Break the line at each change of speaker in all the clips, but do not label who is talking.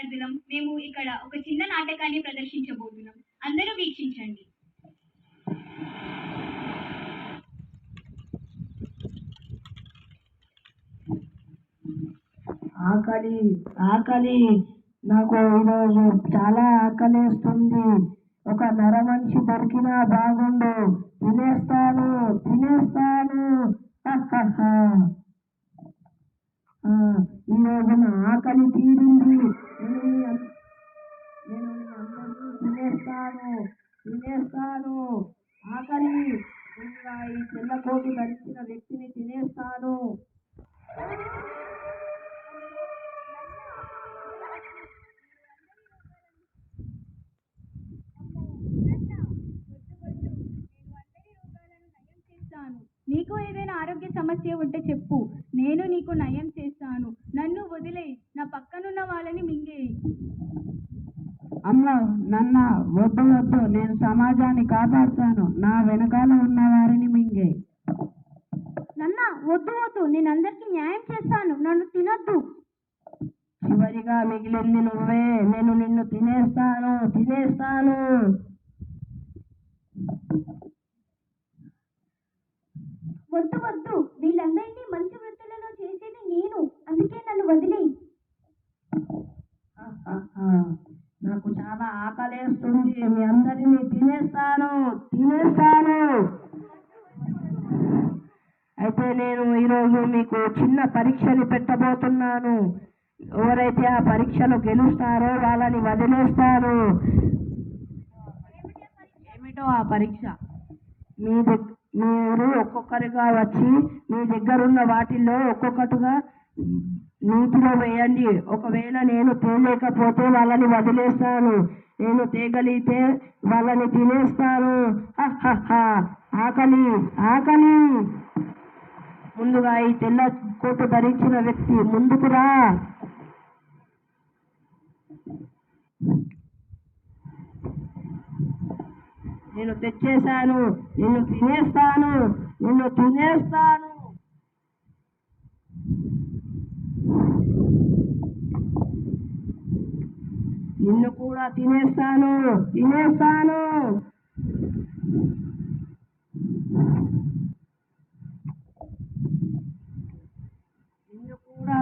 విద్యార్థులం మేము ఇక్కడ ఒక చిన్న నాటకాన్ని ప్రదర్శించబోతున్నాం. అందరూ వీక్షించండి.
ఆకలి ఆకలి నాకు ఈరోజు చాలా ఆకలిస్తుంది. ఒక నర మనిషి దొరికినా బాగుండు. తినేస్తాను తినేస్తాను. ఈరోజు నా ఆకలి తీరింది. నేను అందరినీ తినేస్తాను తినేస్తాను. ఆకలి ముందుగా ఈ తెల్లకోటు ధరించిన వ్యక్తిని తినేస్తాను.
నీకు ఏదైనా ఆరోగ్య సమస్య ఉంటే చెప్పు, నేను నీకు నయం చేస్తాను. నన్ను వదిలేయి, నా పక్కనున్న వాళ్ళని మింగేయి.
అమ్మ నన్న వద్దు వద్దు, నేను సమాజాన్ని కాపాడుతాను. నా వెనకాల ఉన్న వారిని మింగేయి.
నన్న వద్దు వద్దు, నేను అందరికీ న్యాయం చేస్తాను. నన్ను తినొద్దు.
చివరిగా మిగిలింది నువ్వే. నేను నిన్ను తినేస్తాను తినేస్తాను.
వద్దు వద్దు, వీళ్ళందరినీ మంచి వృత్తులలో చేసేది నేను, అందుకే నన్ను వదిలేయి.
నాకు చాలా ఆకలేస్తుంది. మీ అందరినీ తినేస్తాను తినేస్తాను. అయితే నేను ఈరోజు మీకు చిన్న పరీక్షని పెట్టబోతున్నాను. ఎవరైతే ఆ పరీక్షలో గెలుస్తారో వాళ్ళని వదిలేస్తాను. ఏమిటో ఆ పరీక్ష? మీరు ఒక్కొక్కరిగా వచ్చి మీ దగ్గరున్న వాటిల్లో ఒక్కొక్కటిగా నీటిలో వేయండి. ఒకవేళ నేను తేలేకపోతే వాళ్ళని వదిలేస్తాను. నేను తేగలిగితే వాళ్ళని తినేస్తాను. ఆకలి ఆకలి. ముందుగా ఈ తెల్ల కోటు ధరించిన వ్యక్తి ముందుకు రా. నేను తెచ్చేశాను. నిన్ను తినేస్తాను నిన్ను తినేస్తాను. నిన్ను కూడా తినేస్తాను తినేస్తాను. నిన్ను కూడా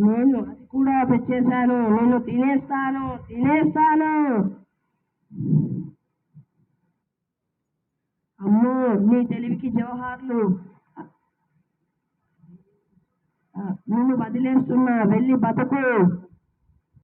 నేను అది కూడా తెచ్చేశాను. నిన్ను తినేస్తాను తినేస్తాను. అమ్మో, నీ తెలివికి జవహార్లు. నిన్ను వదిలేస్తున్నా, వెళ్ళి బతుకు.